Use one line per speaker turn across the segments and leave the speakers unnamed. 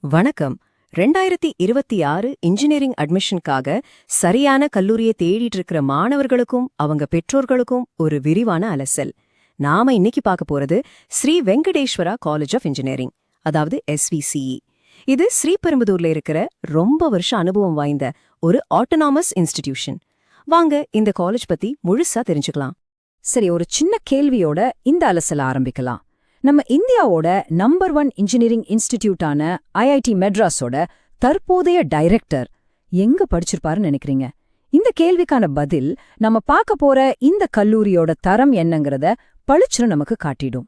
வணக்கம். 2026 இன்ஜினியரிங் அட்மிஷனுக்காக சரியான கல்லூரியை தேடிட்டு இருக்கிற மாணவர்களுக்கும் அவங்க பெற்றோர்களுக்கும் ஒரு விரிவான அலசல். நாம இன்னைக்கு பார்க்க போறது Shri Venkateswara college of engineering, அதாவது SVCE. இது ஸ்ரீபெரும்புதூர்ல இருக்கிற ரொம்ப வருஷ அனுபவம் வாய்ந்த ஒரு ஆட்டோனாமஸ் இன்ஸ்டிடியூஷன். வாங்க இந்த காலேஜ் பத்தி முழுசா தெரிஞ்சுக்கலாம்.
சரி, ஒரு சின்ன கேள்வியோட இந்த அலசல ஆரம்பிக்கலாம். நம்ம இந்தியாவோட நம்பர் 1 இன்ஜினியரிங் இன்ஸ்டிடியூட்டான IIT மெட்ராஸோட தற்போதைய டைரக்டர் எங்க படிச்சிருப்பாருன்னு நினைக்கிறீங்க? இந்த கேள்விக்கான பதில் நம்ம பார்க்க போற இந்த கல்லூரியோட தரம் என்னங்கறத பளிச்சுன்னு நமக்கு காட்டிடும்.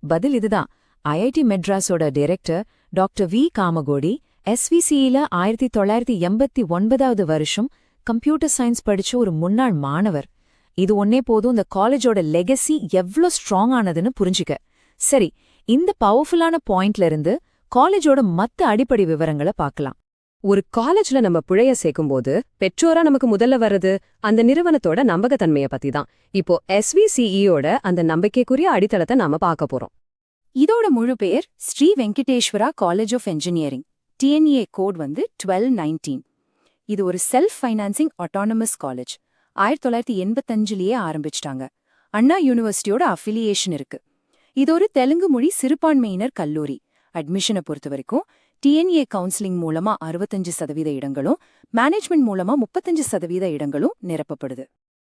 பதில் இதுதான். IIT மெட்ராஸோட டைரக்டர் டாக்டர் வி காமகோடி SVCEல 1989வது வருஷம் கம்ப்யூட்டர் சயின்ஸ் படிச்ச ஒரு முன்னாள் மாணவர். இது ஒன்னே போதும் இந்த காலேஜோட லெகசி எவ்ளோ ஸ்ட்ராங் ஆனதுன்னு புரிஞ்சுக்க. சரி, இந்த பவர்ஃபுல்லான பாயிண்ட்ல இருந்து காலேஜோட மத்த அடிப்படை விவரங்களை பார்க்கலாம்.
ஒரு காலேஜ்ல நம்ம பிழைய சேர்க்கும்போது பெற்றோரா நமக்கு முதல்ல வர்றது அந்த நிறுவனத்தோட நம்பகத்தன்மைய பத்தி தான். இப்போ SVCEயோட அந்த நம்பிக்கைக்குரிய அடித்தளத்தை நாம பார்க்க போறோம்.
இதோட முழு பெயர் Shri Venkateswara college of engineering. TNA code 1219. இது ஒரு செல்ஃப் ஃபைனான்சிங் ஆட்டோனமஸ் காலேஜ். 1985லயே ஆரம்பிச்சிட்டாங்க. அண்ணா யூனிவர்சிட்டியோட அஃபிலியேஷன் இருக்கு. இது ஒரு தெலுங்கு மொழி சிறுபான்மையினர் கல்லூரி. அட்மிஷனை பொறுத்த வரைக்கும் TNA கவுன்சிலிங் மூலமா 65% இடங்களும், மேனேஜ்மெண்ட் மூலமா 35% இடங்களும் நிரப்பப்படுது.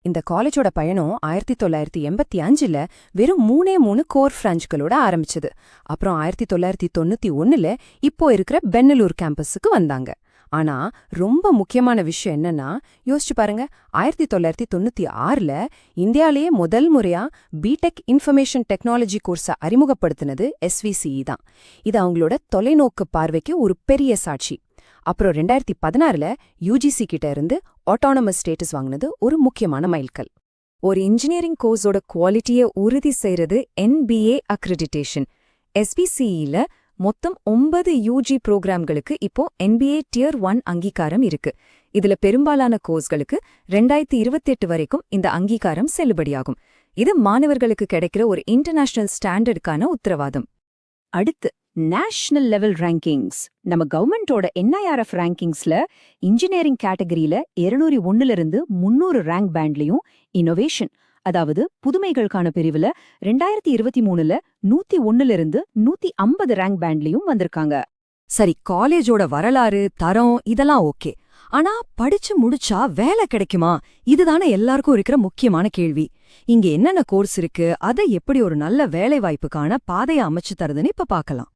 இந்த காலேஜோட பயணம் 1985ல வெறும் 3 கோர் பிரான்ச்களோட ஆரம்பிச்சது. அப்புறம் 1991ல இப்போ இருக்கிற பென்னலூர் கேம்பஸுக்கு வந்தாங்க. ஆனா ரொம்ப முக்கியமான விஷயம் என்னன்னா, யோசிச்சு பாருங்க, 1996ல இந்தியாலேயே முதல் முறையா பிடெக் இன்ஃபர்மேஷன் டெக்னாலஜி கோர்ஸை அறிமுகப்படுத்தினது SVCE தான். இது அவங்களோட தொலைநோக்கு பார்வைக்கு ஒரு பெரிய சாட்சி. அப்புறம் 2016ல UGC கிட்ட இருந்து ஆட்டோனமஸ் ஸ்டேட்டஸ் வாங்கினது ஒரு முக்கியமான மைல்கல்.
ஒரு இன்ஜினியரிங் கோர்ஸோட குவாலிட்டியை உறுதி செய்யறது NBA அக்ரிடிடேஷன். SVCEல மொத்தம் 9 UG புரோகிராம்களுக்கு இப்போ NBA Tier 1 அங்கீகாரம் இருக்கு. இதுல பெரும்பாலான கோர்ஸ்களுக்கு 2028 வரைக்கும் இந்த அங்கீகாரம் செல்லுபடியாகும். இது மாணவர்களுக்கு கிடைக்கிற ஒரு இன்டர்நேஷனல் ஸ்டாண்டர்டுக்கான உத்தரவாதம். அடுத்து நேஷனல் லெவல் ரேங்கிங்ஸ். நம்ம கவர்மெண்டோட NIRF ரேங்கிங்ஸ்ல இன்ஜினியரிங் கேட்டகரியில 201லிருந்து 300 ரேங்க் பேண்ட்லயும், இன்னோவேஷன் அதாவது புதுமைகளுக்கான பிரிவுல 2023ல 101லிருந்து 150 ரேங்க் பேண்ட்லயும் வந்திருக்காங்க. சரி, காலேஜோட வரலாறு, தரம் இதெல்லாம் ஓகே. ஆனா படிச்சு முடிச்சா வேலை கிடைக்குமா? இதுதானே எல்லாருக்கும் இருக்கிற முக்கியமான கேள்வி. இங்க என்னென்ன கோர்ஸ் இருக்கு, அதை எப்படி ஒரு நல்ல வேலை வாய்ப்புக்கான பாதையை அமைச்சு தருதுன்னு இப்ப பார்க்கலாம்.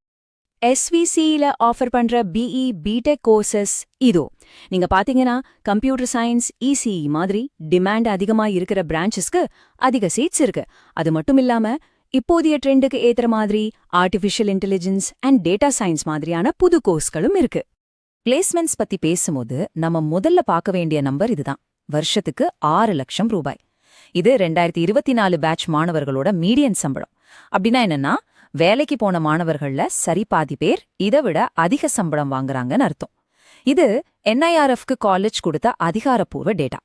SVCEல ஆஃபர் பண்ற BE பிடெக் கோர்சஸ் இதோ. நீங்க பாத்தீங்கன்னா கம்ப்யூட்டர் சயின்ஸ், ECE மாதிரி டிமாண்ட் அதிகமா இருக்கிற பிரான்ச்சஸ்க்கு அதிக சீட்ஸ் இருக்கு. அது மட்டும் இல்லாம இப்போதைய ட்ரெண்டுக்கு ஏத்துற மாதிரி artificial intelligence and data science மாதிரியான புது கோர்ஸ்களும் இருக்கு. பிளேஸ்மெண்ட்ஸ் பத்தி பேசும்போது நம்ம முதல்ல பார்க்க வேண்டிய நம்பர் இதுதான். வருஷத்துக்கு 6 லட்சம் ரூபாய். இது 2024 பேட்ச் மாணவர்களோட மீடியன் சம்பளம். அப்படின்னா என்னன்னா, வேலைக்கு போன மாணவர்கள்ல சரி பாதி பேர் இதை விட அதிக சம்பளம் வாங்குறாங்கன்னு அர்த்தம். இது NIRFக்கு காலேஜ் கொடுத்த அதிகாரப்பூர்வ டேட்டா.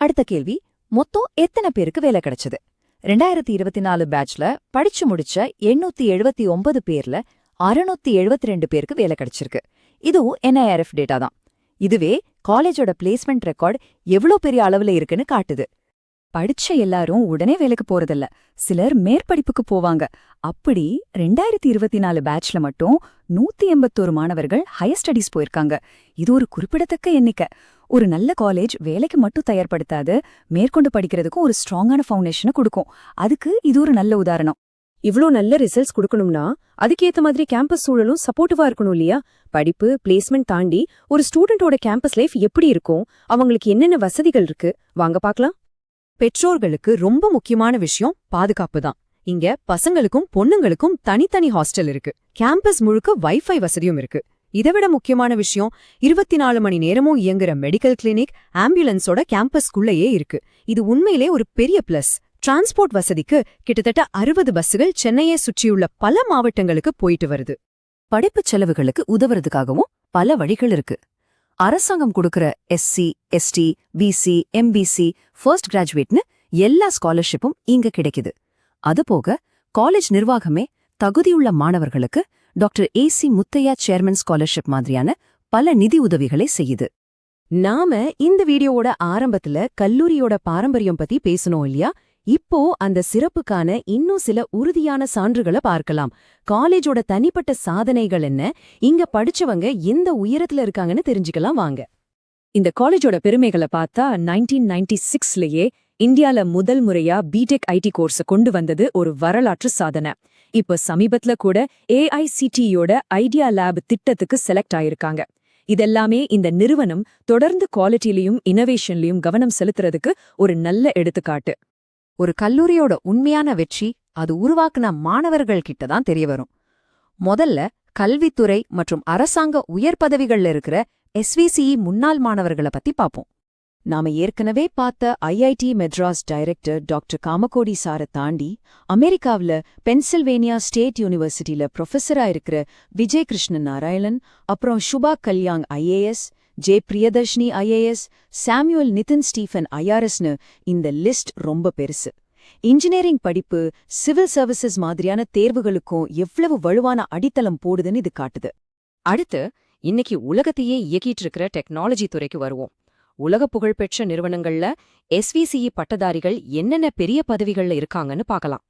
அடுத்த கேள்வி, மொத்தம் எத்தனை பேருக்கு வேலை கிடைச்சது? 2024 பேட்ச்ல படிச்சு முடிச்ச 879 பேர்ல 672 பேருக்கு வேலை கிடைச்சிருக்கு. இதுவும் NIRF டேட்டா தான். இதுவே காலேஜோட பிளேஸ்மெண்ட் ரெக்கார்ட் எவ்வளோ பெரிய அளவுல இருக்குன்னு காட்டுது. படிச்ச எல்லாரும் உடனே வேலைக்கு போறதில்ல, சிலர் மேற்படிப்புக்கு போவாங்க. அப்படி 2024 பேட்ச்ல மட்டும் 181 மாணவர்கள் ஹையர் ஸ்டடீஸ் போயிருக்காங்க. இது ஒரு குறிப்பிடத்தக்க எண்ணிக்கை. ஒரு நல்ல காலேஜ் வேலைக்கு மட்டும் தயார்படுத்தாது, மேற்கொண்டு படிக்கிறதுக்கும் ஒரு ஸ்ட்ராங்கான ஃபவுண்டேஷனை கொடுக்கும். அதுக்கு இது ஒரு நல்ல உதாரணம்.
இவ்ளோ நல்ல ரிசல்ட்ஸ் கொடுக்கணும்னா அதுக்கேத்த மாதிரி கேம்பஸ் சூழலும் சப்போர்ட்டிவா இருக்கணும் இல்லையா? படிப்பு, பிளேஸ்மெண்ட் தாண்டி ஒரு ஸ்டூடெண்டோட கேம்பஸ் லைஃப் எப்படி இருக்கும், அவங்களுக்கு என்னென்ன வசதிகள் இருக்கு, வாங்க பார்க்கலாம். பெற்றோர்களுக்கு ரொம்ப முக்கியமான விஷயம் பாதுகாப்பு தான். இங்க பசங்களுக்கும் பொண்ணுங்களுக்கும் தனித்தனி ஹாஸ்டல் இருக்கு. கேம்பஸ் முழுக்க வைஃபை வசதியும் இருக்கு. இதைவிட முக்கியமான விஷயம், 24 மணி நேரமும் இயங்குற மெடிக்கல் கிளினிக், ஆம்புலன்ஸோட கேம்பஸ்குள்ளேயே இருக்கு. இது உண்மையிலே ஒரு பெரிய பிளஸ். டிரான்ஸ்போர்ட் வசதிக்கு கிட்டத்தட்ட 60 பஸ்ஸுகள் சென்னையை சுற்றியுள்ள பல மாவட்டங்களுக்கு போயிட்டு வருது.
படிப்புச் செலவுகளுக்கு உதவுறதுக்காகவும் பல வழிகள் இருக்கு. அரசாங்கம் கொடுக்கிற SC, ST, BC, MBC, first கிராஜுவேட்னு எல்லா ஸ்காலர்ஷிப்பும் இங்க கிடைக்குது. அதுபோக காலேஜ் நிர்வாகமே தகுதியுள்ள மாணவர்களுக்கு
doctor AC Muthiah chairman scholarship மாதிரியான பல நிதி உதவிகளை செய்யுது.
நாம இந்த வீடியோவோட ஆரம்பத்துல கல்லூரியோட பாரம்பரியம் பத்தி பேசணும் இல்லையா? இப்போ அந்த சிறப்புக்கான இன்னும் சில உறுதியான சான்றுகளை பார்க்கலாம். காலேஜோட தனிப்பட்ட சாதனைகள் என்ன, இங்க படிச்சவங்க எந்த உயரத்துல இருக்காங்கன்னு தெரிஞ்சுக்கலாம் வாங்க. இந்த காலேஜோட பெருமைகளை பார்த்தா 1996லயே இந்தியால முதல் முறையா பிடெக் ஐடி கோர்ஸ கொண்டு வந்தது ஒரு வரலாற்று சாதனை. இப்ப சமீபத்துல கூட AICTEயோட ஐடியா லேப் திட்டத்துக்கு செலக்ட் ஆயிருக்காங்க. இதெல்லாமே இந்த நிறுவனம் தொடர்ந்து குவாலிட்டிலையும் இனோவேஷன்லயும் கவனம் செலுத்துறதுக்கு ஒரு நல்ல எடுத்துக்காட்டு.
ஒரு கல்லூரியோட உண்மையான வெற்றி அது உருவாக்குன மாணவர்கள் கிட்ட தான் தெரிய வரும். முதல்ல கல்வித்துறை மற்றும் அரசாங்க உயர் பதவிகள்ல இருக்கிற SVCE முன்னாள் மாணவர்களை பத்தி பாப்போம்.
நாம ஏற்கனவே பார்த்த IIT Madras director doctor Kamakoti சாரை தாண்டி அமெரிக்காவுல பென்சில்வேனியா ஸ்டேட் யூனிவர்சிட்டியில ப்ரொஃபஸரா இருக்கிற விஜய் கிருஷ்ணன் நாராயணன், அப்புறம் Subha Kalyan IAS, J Priyadarshini IAS, Samuel Nitin Stephen IRSனு இந்த லிஸ்ட் ரொம்ப பெருசு. இன்ஜினியரிங் படிப்பு சிவில் சர்வீசஸ் மாதிரியான தேர்வுகளுக்கும் எவ்வளவு வலுவான அடித்தளம் போடுதுன்னு இது காட்டுது.
அடுத்து இன்னைக்கு உலகத்தையே இயக்கிட்டு இருக்கிற டெக்னாலஜி துறைக்கு வருவோம். உலக புகழ்பெற்ற நிறுவனங்கள்ல SVCE பட்டதாரிகள் என்னென்ன பெரிய பதவிகள்ல இருக்காங்கன்னு பார்க்கலாம்.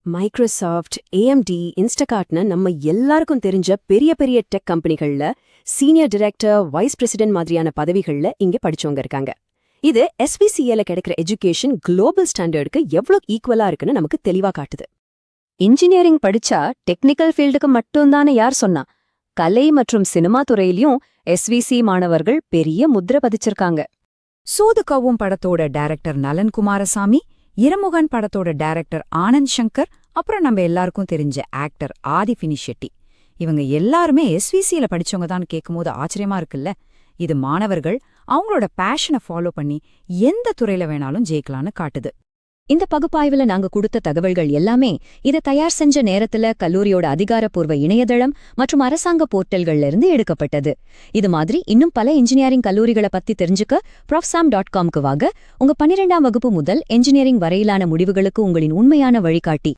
மைக்ரோசாஃப்ட், AMD, இன்ஸ்டாகார்ட்னு நம்ம எல்லாருக்கும் தெரிஞ்ச பெரிய பெரிய டெக் கம்பெனிகள்ல சீனியர் டைரக்டர், வைஸ் பிரசிடென்ட் மாதிரியான பதவிகள்ல இங்க படிச்சவங்க இருக்காங்க. இது SVCEல கிடைக்கிற எஜுகேஷன் குளோபல் ஸ்டாண்டர்டுக்கு எவ்வளவு ஈக்குவலா இருக்குன்னு நமக்கு தெளிவா காட்டுது.
இன்ஜினியரிங் படிச்சா டெக்னிக்கல் ஃபீல்டுக்கு மட்டும்தானே யார் சொன்னா? கலை மற்றும் சினிமா துறையிலயும் SVCE மாணவர்கள் பெரிய முத்திரை பதிச்சிருக்காங்க.
சூதுகவும் படத்தோட டைரக்டர் நலன் குமாரசாமி, இருமுகன் படத்தோட டைரக்டர் ஆனந்த் சங்கர், அப்புறம் நம்ம எல்லாருக்கும் தெரிஞ்ச ஆக்டர் ஆதிஃபினி ஷெட்டி, இவங்க எல்லாருமே SVCல படிச்சவங்க தான் கேட்கும்போது ஆச்சரியமா இருக்குல்ல. இது மாணவர்கள் அவங்களோட பேஷனை ஃபாலோ பண்ணி எந்த துறையில வேணாலும் ஜெயிக்கலான்னு காட்டுது.
இந்த பகுப்பாய்வுல நாங்க கொடுத்த தகவல்கள் எல்லாமே இதை தயார் செஞ்ச நேரத்துல கல்லூரியோட அதிகாரப்பூர்வ இணையதளம் மற்றும் அரசாங்க போர்ட்டல்கள்ல இருந்து எடுக்கப்பட்டது. இது மாதிரி இன்னும் பல இன்ஜினியரிங் கல்லூரிகளை பத்தி தெரிஞ்சுக்க profsam.com வாங்க. உங்க 12ஆம் வகுப்பு முதல் என்ஜினியரிங் வரையிலான முடிவுகளுக்கு உங்களின் உண்மையான வழிகாட்டி.